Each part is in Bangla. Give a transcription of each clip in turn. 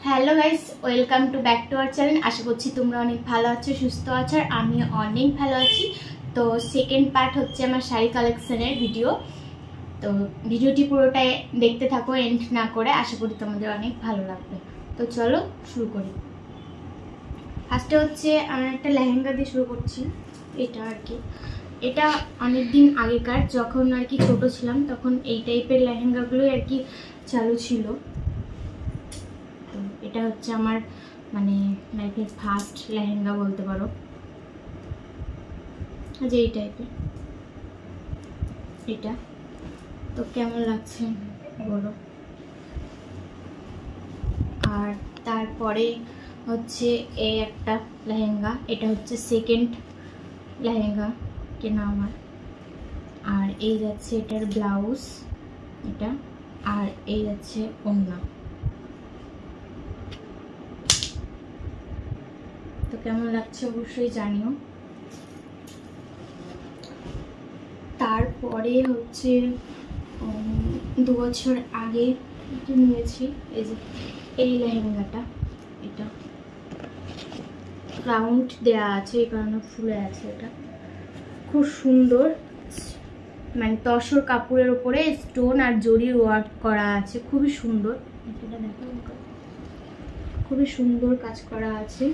Hello guys, welcome to back to our channel. আশা করছি তোমরা অনেক ভালো আছো, সুস্থ আছো, আর আমি অনেক ভালো আছি। তো সেকেন্ড পার্ট হচ্ছে আমার শাড়ি কালেকশনের ভিডিও। তো ভিডিওটি পুরোটাই দেখতে থাকো, এন্ড না করে। আশা করি তোমাদের অনেক ভালো লাগবে। তো চলো শুরু করি। ফার্স্টে হচ্ছে আমার একটা লেহেঙ্গা দিয়ে শুরু করছি। এটা আর কি, এটা অনেক দিন আগেকার, যখন আর কি ছোট ছিলাম তখন এই টাইপের লেহেঙ্গাগুলোই আর কি চালু ছিল। এটা হচ্ছে আমার মানে লাইফের ফার্স্ট লেহেঙ্গা বলতে পারো, যে এই টাইপের। এটা তো কেমন লাগছে বলো। আর তারপরে হচ্ছে এই একটা লেহেঙ্গা, এটা হচ্ছে সেকেন্ড লেহেঙ্গা কেনা আমার। আর এই যাচ্ছে এটার ব্লাউজ, এটা। আর এই যাচ্ছে ওড়না। তো কেমন লাগছে অবশ্যই জানিও। তারপরে হচ্ছে 2 বছর আগে নিয়েছি এই যে এই লেহেঙ্গাটা। এটা রাউন্ড দেয়া আছে, এই কারণে ফুলে আছে। এটা খুব সুন্দর, মানে তসর কাপড়ের উপরে স্টোন আর জরির ওয়ার্ক করা আছে, খুবই সুন্দর। এটা দেখো, খুবই সুন্দর কাজ করা আছে।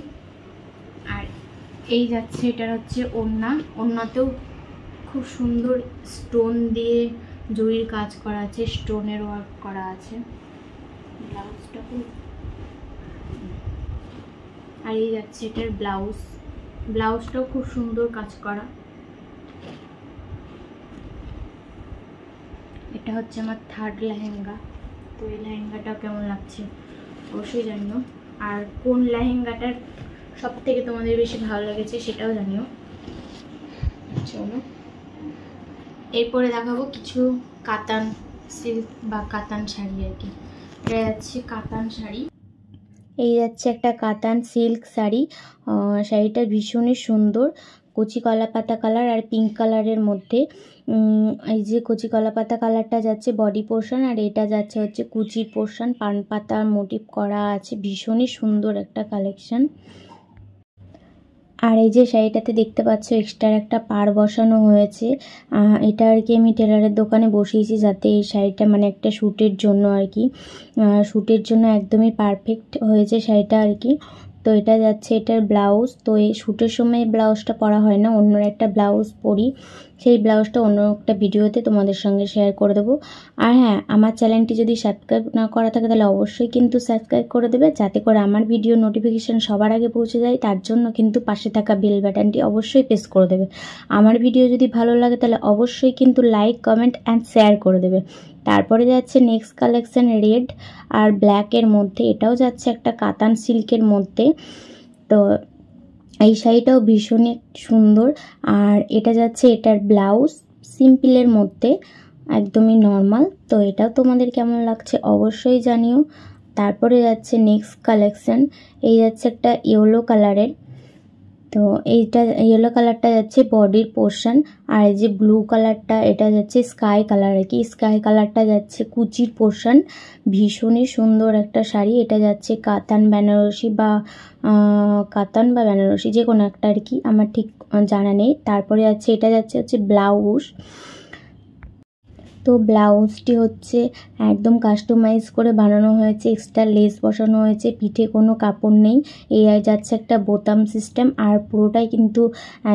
আর এই যাচ্ছে এটার হচ্ছে ওড়না, ওড়নাতেও খুব সুন্দর স্টোন দিয়ে জরির কাজ করা আছে, স্টোনের ওয়ার্ক করা আছে। ব্লাউজটা খুব, আর এই যাচ্ছে এটার ব্লাউজ, ব্লাউজটাও খুব সুন্দর কাজ করা। এটা হচ্ছে আমার থার্ড লেহেঙ্গা। তো এই লেহেঙ্গাটা কেমন লাগছে অবশ্যই জানিও। আর কোন লেহেঙ্গাটার সব থেকে তোমাদের বেশি ভালো লেগেছে সেটাও জানিও। চলো এরপরে দেখাবো কিছু কাতান সিল্ক বা কাতান শাড়ি আর কি। এটা যাচ্ছে কাতান শাড়ি, এই যাচ্ছে একটা কাতান সিল্ক শাড়ি। শাড়িটা ভীষণই সুন্দর, কচি কলা পাতা কালার আর পিঙ্ক কালারের মধ্যে। এই যে কচি কলা পাতা কালারটা যাচ্ছে বডি পোর্শন, আর এটা যাচ্ছে হচ্ছে কুচির পোর্শন, পান পাতার মোটিভ করা আছে। ভীষণই সুন্দর একটা কালেকশন। আর এই যে শাড়িটাতে দেখতে পাচ্ছ এক্সট্রা একটা পাড় বসানো হয়েছে। এটা আর কি আমি টেলারের দোকানে বসিয়েছি, যাতে এই শাড়িটা মানে একটা শ্যুটের জন্য আর কি, শ্যুটের জন্য একদমই পারফেক্ট হয়েছে শাড়িটা আর কি। তো এটা যাচ্ছে এটার ব্লাউজ। তো এই শ্যুটের সময় ব্লাউজটা পরা হয় না, অন্য একটা ব্লাউজ পরি, সেই ব্লাউজটা অন্য একটা ভিডিওতে তোমাদের সঙ্গে শেয়ার করে দেবো। আর হ্যাঁ, আমার চ্যানেলটি যদি সাবস্ক্রাইব না করা থাকে তাহলে অবশ্যই কিন্তু সাবস্ক্রাইব করে দেবে, যাতে করে আমার ভিডিও নোটিফিকেশান সবার আগে পৌঁছে যায়। তার জন্য কিন্তু পাশে থাকা বেল বাটনটি অবশ্যই প্রেস করে দেবে। আমার ভিডিও যদি ভালো লাগে তাহলে অবশ্যই কিন্তু লাইক, কমেন্ট অ্যান্ড শেয়ার করে দেবে। তারপরে যাচ্ছে নেক্সট কালেকশন রেড আর ব্ল্যাকের মধ্যে, এটাও যাচ্ছে একটা কাতান সিল্কের মধ্যে। তো এই শাড়িটাও ভীষণই সুন্দর। আর এটা যাচ্ছে এটার ব্লাউজ সিম্পলের মধ্যে, একদমই নর্মাল। তো এটাও তোমাদের কেমন লাগছে অবশ্যই জানিও। তারপরে যাচ্ছে নেক্সট কালেকশন, এই যাচ্ছে একটা ইয়েলো কালারের। তো এইটা ইয়েলো কালারটা যাচ্ছে বডির পোর্শন, আর এই যে ব্লু কালারটা এটা যাচ্ছে স্কাই কালার আর কি, স্কাই কালারটা যাচ্ছে কুচির পোর্শন। ভীষণই সুন্দর একটা শাড়ি। এটা যাচ্ছে কাতান বেনারসি বা বেনারসি যে কোনো একটা আর কি, আমার ঠিক জানা নেই। তারপরে যাচ্ছে এটা যাচ্ছে ব্লাউজ। তো ব্লাউজটি হচ্ছে একদম কাস্টমাইজ করে বানানো হয়েছে, এক্সট্রা লেস বসানো হয়েছে, পিঠে কোনো কাপড় নেই। এই যাচ্ছে একটা বোতাম সিস্টেম, আর পুরোটাই কিন্তু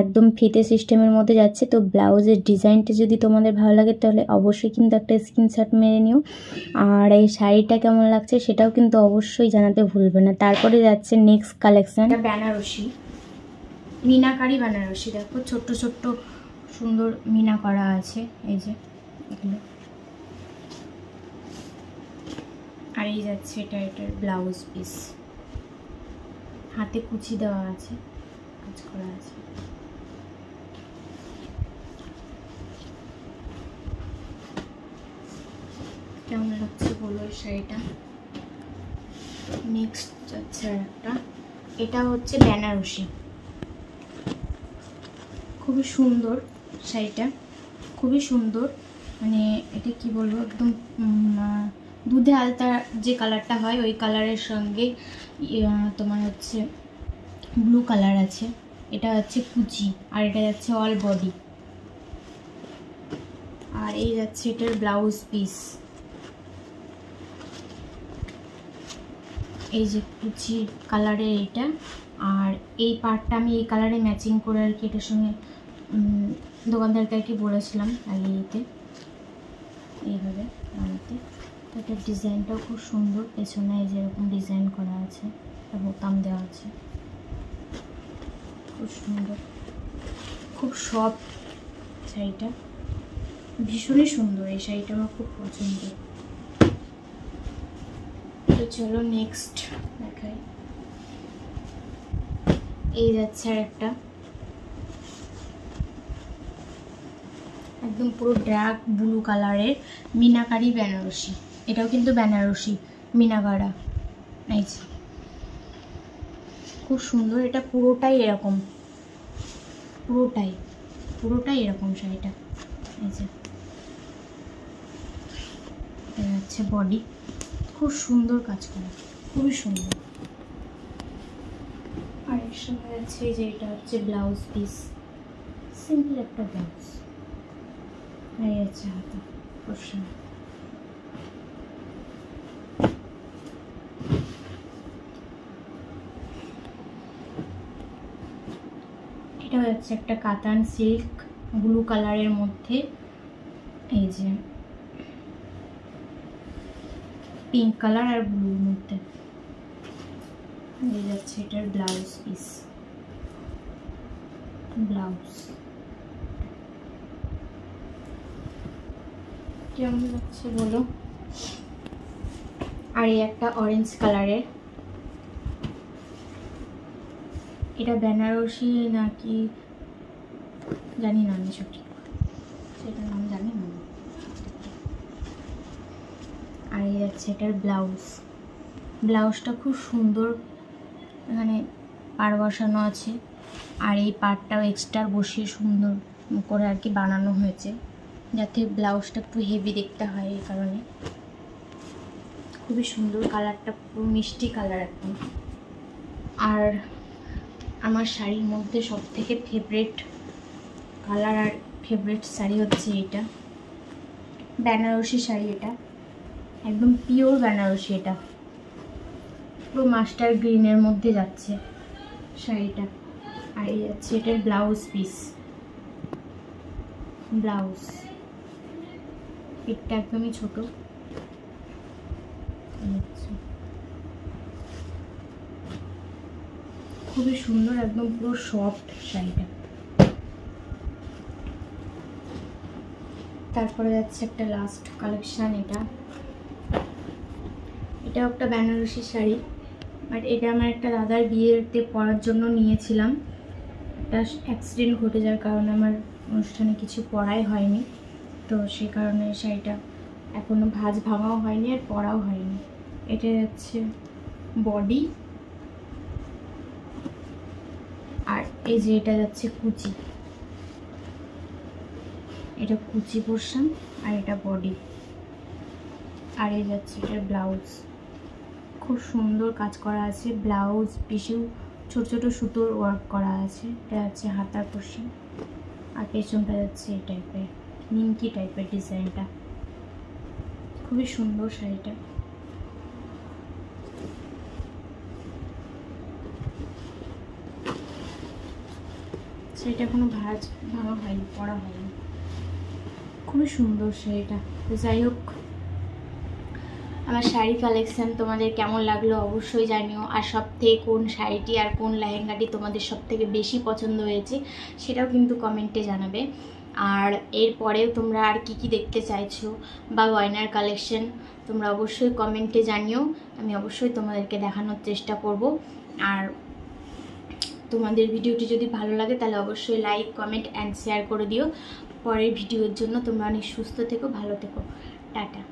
একদম ফিতে সিস্টেমের মধ্যে যাচ্ছে। তো ব্লাউজের ডিজাইনটা যদি তোমাদের ভালো লাগে তাহলে অবশ্যই কিন্তু একটা স্ক্রিনশট মেরে নিও। আর এই শাড়িটা কেমন লাগছে সেটাও কিন্তু অবশ্যই জানাতে ভুলবে না। তারপরে যাচ্ছে নেক্সট কালেকশন, বেনারসি, মিনাকারি বেনারসি। দেখো ছোট্ট ছোট্ট সুন্দর মিনা করা আছে, এই যে এগুলো। আর এই যাচ্ছে এটার ব্লাউজ পিস, হাতে কুচি দেওয়া আছে, কাজ করা আছে। কেমন লাগছে বলো এই শাড়িটা। নেক্সট যাচ্ছে আর একটা, এটা হচ্ছে বেনারসি, খুবই সুন্দর শাড়িটা, খুবই সুন্দর। মানে এটা কি বলবো, একদম দুধে আলতা যে কালারটা হয় ওই কালারের সঙ্গে তোমার হচ্ছে ব্লু কালার আছে। এটা হচ্ছে কুচি, আর এটা যাচ্ছে অল বডি। আর এই যাচ্ছে এটার ব্লাউজ পিস, এই যে কুচি কালারের এইটা। আর এই পার্টটা আমি এই কালারে ম্যাচিং করে আর কি এটার সঙ্গে দোকানদারকে আর কি বলেছিলাম লাগিয়ে এইভাবে বানাতে। তো এটার ডিজাইনটাও খুব সুন্দর, পেছনে এই যেরকম ডিজাইন করা আছে, বোতাম দেওয়া আছে, খুব সুন্দর, খুব সফট শাড়িটা, ভীষণই সুন্দর। এই শাড়িটা আমার খুব পছন্দ। তো চলো নেক্সট দেখাই। এই যাচ্ছে আর একটা একদম পুরো ডার্ক ব্লু কালারের মিনাকারি বেনারসি। এটাও কিন্তু বেনারসি মিনাকারা, এই যে খুব সুন্দর। এটা পুরোটাই এরকম, পুরোটাই এরকম শাড়িটা। এই যে এটা হচ্ছে বডি, খুব সুন্দর কাজ করা, খুবই সুন্দর। আর এর সঙ্গে আছে যে এটা হচ্ছে ব্লাউজ পিস, সিম্পল একটা ব্লাউজ। এই আছে হাতা পোর্শন। এটা হচ্ছে একটা কাতান সিল্ক ব্লু কালারের মধ্যে, এই যে পিঙ্ক কালার আর ব্লুর মধ্যে। এই যাচ্ছে এটার ব্লাউজ পিস, ব্লাউজ কেমন লাগছে বলো। আর এই একটা অরেঞ্জ কালারের, এটা বেনারসি নাকি জানি না আমি সঠিক, সেটার নাম জানি না। আর এই যাচ্ছে এটার ব্লাউজটা খুব সুন্দর, এখানে পাড় বসানো আছে। আর এই পাড়টাও এক্সট্রা বসিয়ে সুন্দর করে আর কি বানানো হয়েছে, যাতে ব্লাউজটা একটু হেভি দেখতে হয়, এই কারণে। খুবই সুন্দর কালারটা, পুরো মিষ্টি কালার একদম। আর আমার শাড়ির মধ্যে সবথেকে ফেভারিট কালার আর ফেভারিট শাড়ি হচ্ছে এটা, বেনারসি শাড়ি। এটা একদম পিওর বেনারসি, এটা পুরো মাস্টার গ্রিনের মধ্যে যাচ্ছে শাড়িটা। আর এই যাচ্ছে এটার ব্লাউজ পিস, ব্লাউজ পিঠটা একদমই ছোট, খুবই সুন্দর, একদম পুরো সফট শাড়িটা। তারপরে যাচ্ছে একটা লাস্ট কালেকশন, এটাও একটা বেনারসি শাড়ি, বাট এটা আমার একটা দাদার বিয়েতে পরার জন্য নিয়েছিলাম। একটা অ্যাক্সিডেন্ট ঘটে যাওয়ার কারণে আমার অনুষ্ঠানে কিছু পরাই হয়নি, তো সেই কারণে শাড়িটা এখনো ভাঁজ ভাঙাও হয়নি আর পরাও হয়নি। এটা যাচ্ছে বডি, আর এই যে এটা যাচ্ছে কুচি, এটা কুচি পোর্শন, আর এটা বডি। আর এই যাচ্ছে এটার ব্লাউজ, খুব সুন্দর কাজ করা আছে, ব্লাউজ পিসেও ছোট ছোট সুতোর ওয়ার্ক করা আছে। এটা হচ্ছে হাতার পোর্শন, আর পেছনটা যাচ্ছে এই টাইপের নিমকি টাইপের ডিজাইনটা, খুবই সুন্দর শাড়িটা। শাড়িটা কোনো ভাঁজ ভাঙা হয়নি, পরা হয়নি, খুবই সুন্দর শাড়িটা। তো যাই হোক, আমার শাড়ি কালেকশান তোমাদের কেমন লাগলো অবশ্যই জানিও। আর সবথেকে কোন শাড়িটি আর কোন লেহেঙ্গাটি তোমাদের সবথেকে বেশি পছন্দ হয়েছে সেটাও কিন্তু কমেন্টে জানাবে। আর এরপরেও তোমরা আর কি কি দেখতে চাইছো বা গয়নার কালেকশন তোমরা অবশ্যই কমেন্টে জানিও, আমি অবশ্যই তোমাদেরকে দেখানোর চেষ্টা করব। আর তোমাদের ভিডিওটি যদি ভালো লাগে তাহলে অবশ্যই লাইক, কমেন্ট অ্যান্ড শেয়ার করে দিও। পরের ভিডিওর জন্য তোমরা অনেক সুস্থ থেকো, ভালো থেকো, টাটা।